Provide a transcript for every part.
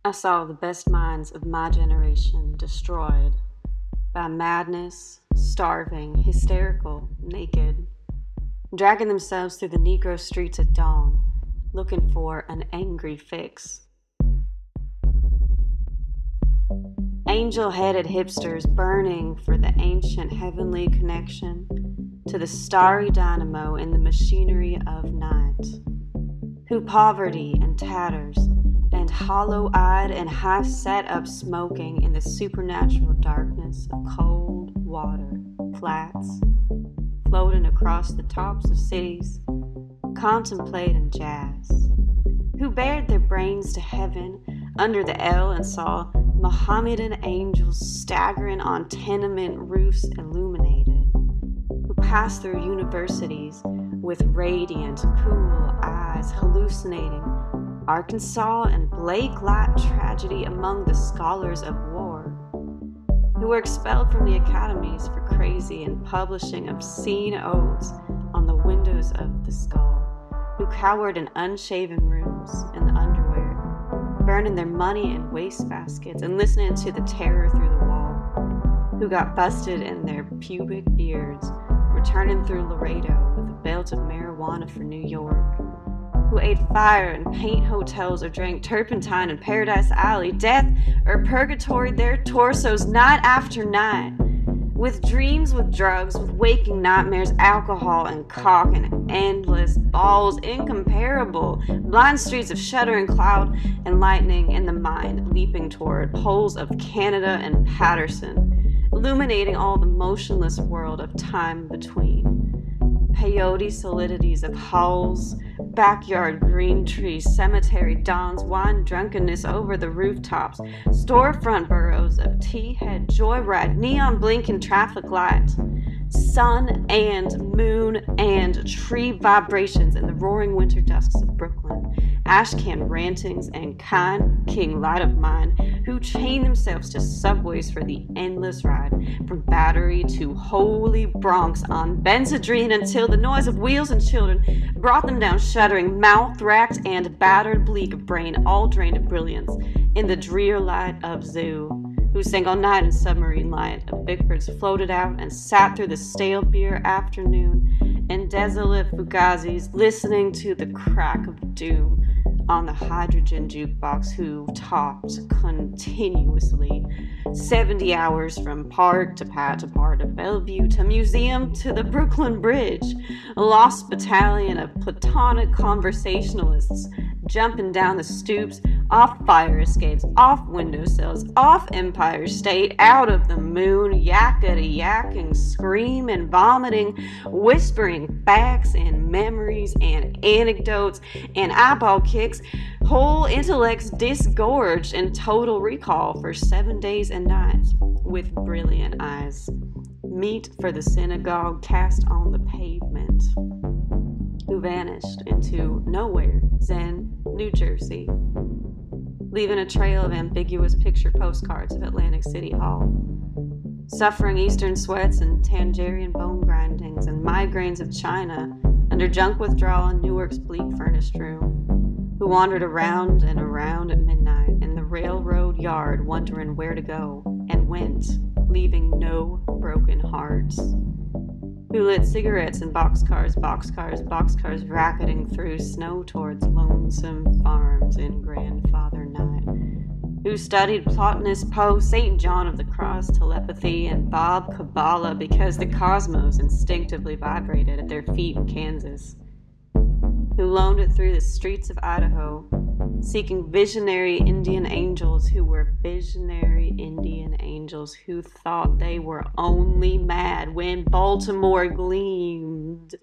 I saw the best minds of my generation destroyed by madness, starving, hysterical, naked, dragging themselves through the Negro streets at dawn, looking for an angry fix. Angel-headed hipsters burning for the ancient heavenly connection to the starry dynamo in the machinery of night, who poverty and tatters and hollow-eyed and half-set up smoking in the supernatural darkness of cold water flats, floating across the tops of cities, contemplating jazz, who bared their brains to heaven under the L and saw Mohammedan angels staggering on tenement roofs illuminated, who passed through universities with radiant, cool eyes hallucinating Arkansas and Blake Light tragedy among the scholars of war, who were expelled from the academies for crazy and publishing obscene odes on the windows of the skull, who cowered in unshaven rooms in the underwear, burning their money in wastebaskets and listening to the terror through the wall, who got busted in their pubic beards, returning through Laredo with a belt of marijuana for New York, who ate fire in paint hotels or drank turpentine in Paradise Alley, death or purgatory their torsos night after night, with dreams, with drugs, with waking nightmares, alcohol and cock and endless balls incomparable, blind streets of shuddering cloud and lightning in the mind leaping toward poles of Canada and Patterson, illuminating all the motionless world of time between. Peyote solidities of Howl's, backyard green trees, cemetery dawns, wine drunkenness over the rooftops, storefront burrows of tea-head joyride, neon blinking traffic lights, sun and moon and tree vibrations in the roaring winter dusks of Brooklyn, ashcan rantings and kind king light of mine who chain themselves to subways for the endless ride from Battery to Holy Bronx on Benzedrine until the noise of wheels and children brought them down shuddering, mouth-racked and battered bleak of brain, all drained of brilliance in the drear light of Zoo, who sang all night in submarine light of Bickford's floated out and sat through the stale beer afternoon in desolate fugazis listening to the crack of doom on the hydrogen jukebox, who talked continuously 70 hours from park to pat to part of Bellevue to museum to the Brooklyn Bridge, a lost battalion of platonic conversationalists jumping down the stoops, off fire escapes, off windowsills, off Empire State, out of the moon, yakety-yakking, screaming, vomiting, whispering facts and memories and anecdotes and eyeball kicks, whole intellects disgorged in total recall for 7 days and nights, with brilliant eyes. Meet for the synagogue cast on the pavement, who vanished into nowhere, Zen, New Jersey, leaving a trail of ambiguous picture postcards of Atlantic City Hall, suffering eastern sweats and Tangerian bone grindings and migraines of China under junk withdrawal in Newark's bleak furnished room, who wandered around and around at midnight in the railroad yard wondering where to go, and went, leaving no broken hearts, who lit cigarettes in boxcars, racketing through snow towards lonesome farms in Grandfather Night, who studied Plotinus Poe, St. John of the Cross, telepathy, and Bob Kabbalah because the cosmos instinctively vibrated at their feet in Kansas, who loaned it through the streets of Idaho, seeking visionary Indian angels who were visionary Indian angels who thought they were only mad when Baltimore gleamed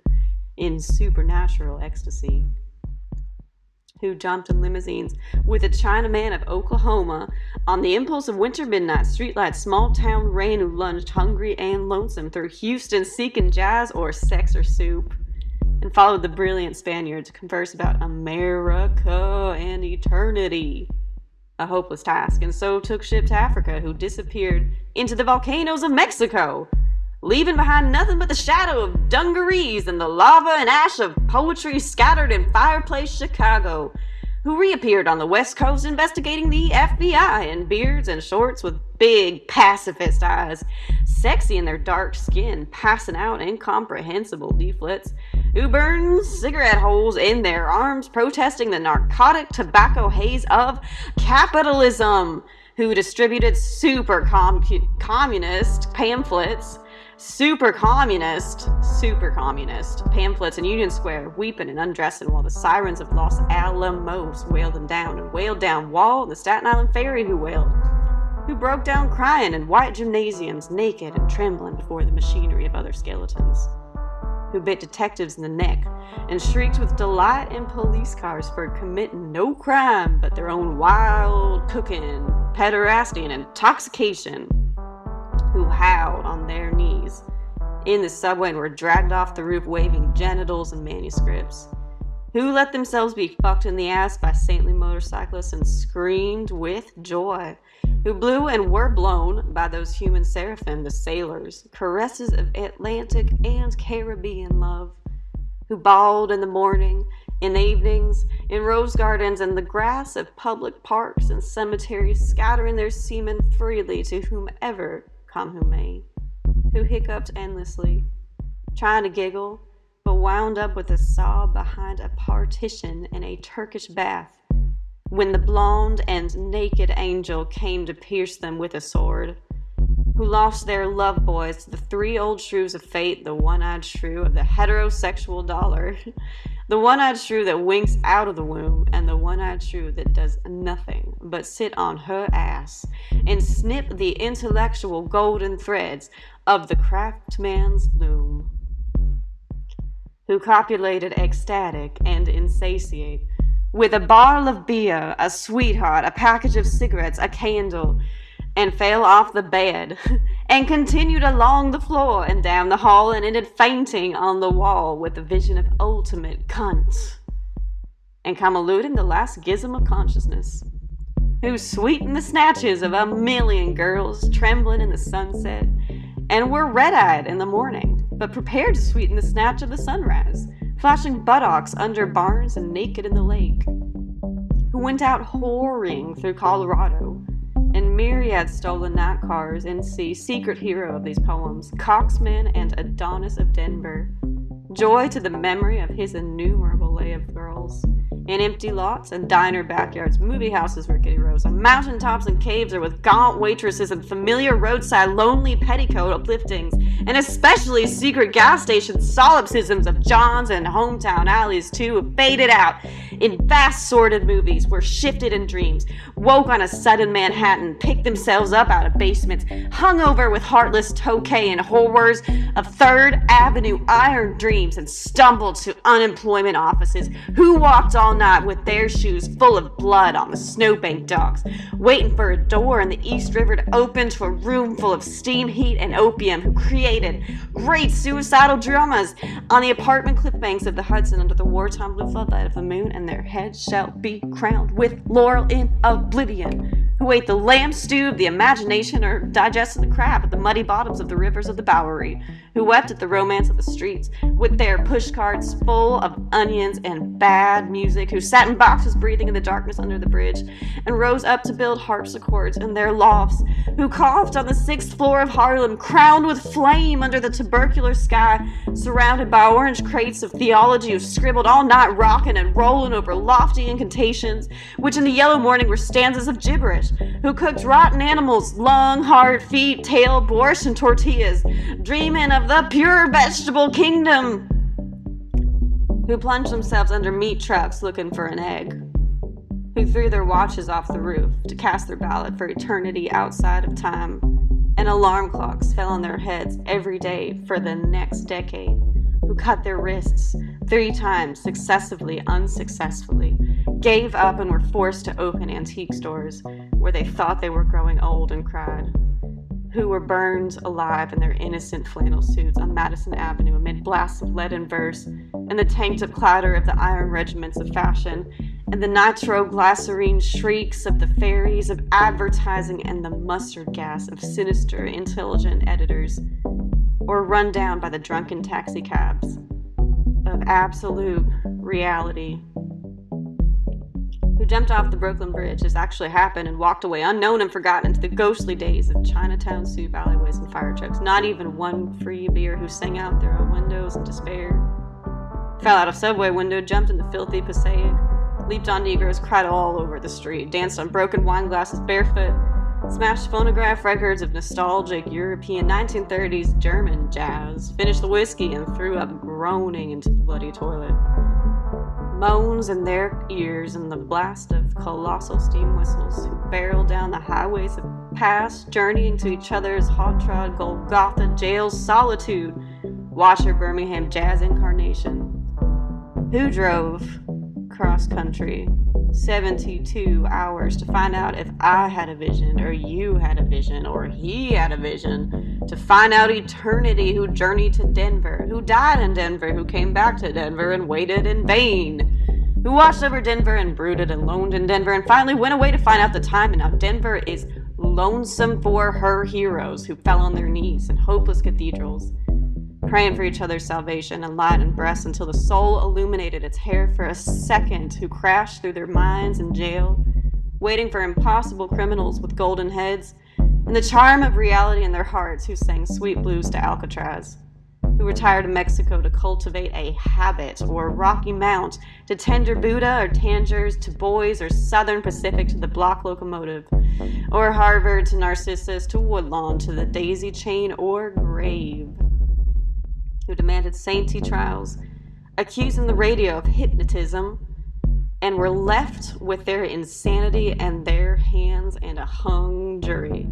in supernatural ecstasy, who jumped in limousines with a Chinaman of Oklahoma on the impulse of winter midnight streetlight small town rain, who lunged hungry and lonesome through Houston seeking jazz or sex or soup, and followed the brilliant Spaniard to converse about America and eternity, a hopeless task, and so took ship to Africa, who disappeared into the volcanoes of Mexico, leaving behind nothing but the shadow of dungarees and the lava and ash of poetry scattered in fireplace Chicago, who reappeared on the West Coast investigating the FBI in beards and shorts with big pacifist eyes, sexy in their dark skin, passing out incomprehensible leaflets, who burned cigarette holes in their arms protesting the narcotic tobacco haze of capitalism, who distributed super communist pamphlets pamphlets in Union Square, weeping and undressing while the sirens of Los Alamos wailed them down, and wailed down Wall and the Staten Island Ferry who wailed, who broke down crying in white gymnasiums, naked and trembling before the machinery of other skeletons, who bit detectives in the neck and shrieked with delight in police cars for committing no crime but their own wild cooking, pederasty, and intoxication, who howled on their knees in the subway and were dragged off the roof waving genitals and manuscripts, who let themselves be fucked in the ass by saintly motorcyclists and screamed with joy, who blew and were blown by those human seraphim, the sailors, caresses of Atlantic and Caribbean love, who bawled in the morning, in the evenings, in rose gardens and the grass of public parks and cemeteries, scattering their semen freely to whomever come who may, who hiccuped endlessly, trying to giggle, but wound up with a sob behind a partition in a Turkish bath, when the blonde and naked angel came to pierce them with a sword, who lost their love boys to the three old shrews of fate, the one-eyed shrew of the heterosexual dollar, the one-eyed shrew that winks out of the womb, and the one-eyed shrew that does nothing but sit on her ass and snip the intellectual golden threads of the craftsman's loom, who copulated ecstatic and insatiate with a bottle of beer, a sweetheart, a package of cigarettes, a candle, and fell off the bed, and continued along the floor and down the hall, and ended fainting on the wall with the vision of ultimate cunt, and come eluding the last gizm of consciousness, who sweetened the snatches of a million girls trembling in the sunset, and were red-eyed in the morning, but prepared to sweeten the snatch of the sunrise, flashing buttocks under barns and naked in the lake, who went out whoring through Colorado, and myriad stolen night cars, and see secret hero of these poems, Coxman and Adonis of Denver, joy to the memory of his innumerable lay of girls, in empty lots and diner backyards, movie houses, rickety rows, on mountaintops and caves, or with gaunt waitresses and familiar roadside lonely petticoat upliftings, and especially secret gas station solipsisms of Johns and hometown alleys too, have faded out in vast sordid movies, were shifted in dreams, woke on a sudden Manhattan, picked themselves up out of basements, hung over with heartless tokay and horrors of Third Avenue iron dreams, and stumbled to unemployment offices, who walked all night with their shoes full of blood on the snowbank docks, waiting for a door in the East River to open to a room full of steam heat and opium, who created great suicidal dramas on the apartment cliff banks of the Hudson under the wartime blue floodlight of the moon, and their heads shall be crowned with laurel in oblivion, who ate the lamb stew of the imagination or digested the crab at the muddy bottoms of the rivers of the Bowery, who wept at the romance of the streets with their pushcarts full of onions and bad music, who sat in boxes breathing in the darkness under the bridge and rose up to build harpsichords in their lofts, who coughed on the 6th floor of Harlem, crowned with flame under the tubercular sky, surrounded by orange crates of theology, who scribbled all night rocking and rolling over lofty incantations, which in the yellow morning were stanzas of gibberish, who cooked rotten animals, lung, heart, feet, tail, borscht, and tortillas, dreaming of the pure vegetable kingdom, who plunged themselves under meat trucks looking for an egg, who threw their watches off the roof to cast their ballot for eternity outside of time, and alarm clocks fell on their heads every day for the next decade, who cut their wrists 3 times successively, unsuccessfully, gave up and were forced to open antique stores where they thought they were growing old and cried, who were burned alive in their innocent flannel suits on Madison Avenue amid blasts of leaden verse and the tanked-up clatter of the iron regiments of fashion and the nitroglycerine shrieks of the fairies of advertising and the mustard gas of sinister, intelligent editors, or run down by the drunken taxicabs of absolute reality. who jumped off the Brooklyn Bridge. This actually happened and walked away unknown and forgotten into the ghostly days of Chinatown soup alleyways and fire trucks. Not even one free beer, who sang out their own windows in despair. Fell out of subway window, jumped in the filthy Passaic, leaped on Negroes, cried all over the street, danced on broken wine glasses barefoot, smashed phonograph records of nostalgic European 1930s German jazz, finished the whiskey and threw up groaning into the bloody toilet. Moans in their ears and the blast of colossal steam whistles, who barreled down the highways of past, journeying to each other's hot-trod Golgotha jails, solitude, Washer Birmingham jazz incarnation. Who drove cross-country 72 hours to find out if I had a vision, or you had a vision, or he had a vision, to find out eternity, who journeyed to Denver, who died in Denver, who came back to Denver and waited in vain, who watched over Denver and brooded and loaned in Denver, and finally went away to find out the time, and now Denver is lonesome for her heroes who fell on their knees in hopeless cathedrals, praying for each other's salvation and light and breasts until the soul illuminated its hair for a second, who crashed through their minds in jail, waiting for impossible criminals with golden heads, and the charm of reality in their hearts, who sang sweet blues to Alcatraz, who retired to Mexico to cultivate a habit, or Rocky Mount to tender Buddha, or Tangiers to Boys, or Southern Pacific to the block locomotive, or Harvard to Narcissus, to Woodlawn to the daisy chain or grave, who demanded saintly trials, accusing the radio of hypnotism, and were left with their insanity in their hands and a hung jury,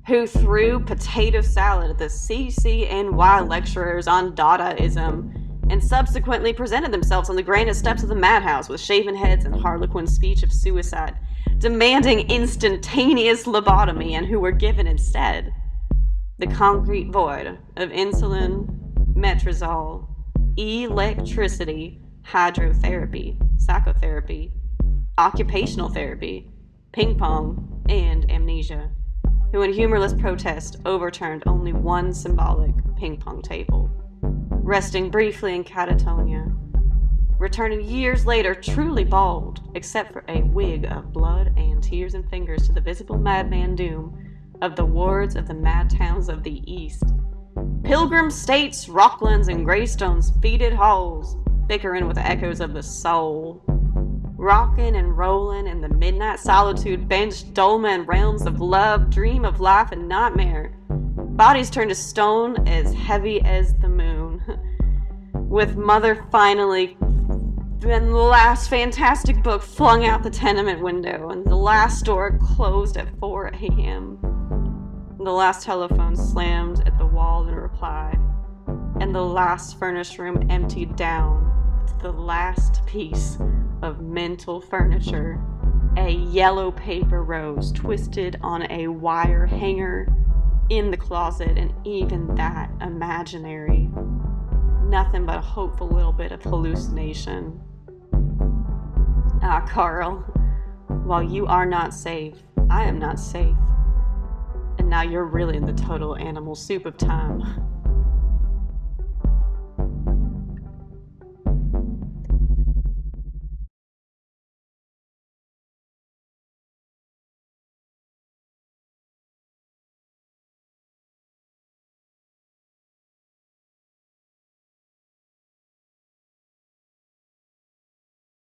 who threw potato salad at the CCNY lecturers on Dadaism, and subsequently presented themselves on the granite steps of the madhouse with shaven heads and harlequin speech of suicide, demanding instantaneous lobotomy, and who were given instead the concrete void of insulin, metrazole, electricity, hydrotherapy, psychotherapy, occupational therapy, ping pong, and amnesia, who in humorless protest overturned only one symbolic ping pong table, resting briefly in catatonia, returning years later truly bald, except for a wig of blood and tears and fingers, to the visible madman doom of the wards of the mad towns of the East. Pilgrim states, Rocklands, and Greystones, fetid halls, bickering with echoes of the soul. Rockin' and rollin' in the midnight solitude, bench, dolmen, realms of love, dream of life and nightmare. Bodies turned to stone as heavy as the moon. With mother finally, then the last fantastic book flung out the tenement window, and the last door closed at 4 a.m. The last telephone slammed at the wall in reply, and the last furnished room emptied down to the last piece of mental furniture, a yellow paper rose twisted on a wire hanger in the closet, and even that imaginary. Nothing but a hopeful little bit of hallucination. Ah, Carl, while you are not safe, I am not safe. And now you're really in the total animal soup of time.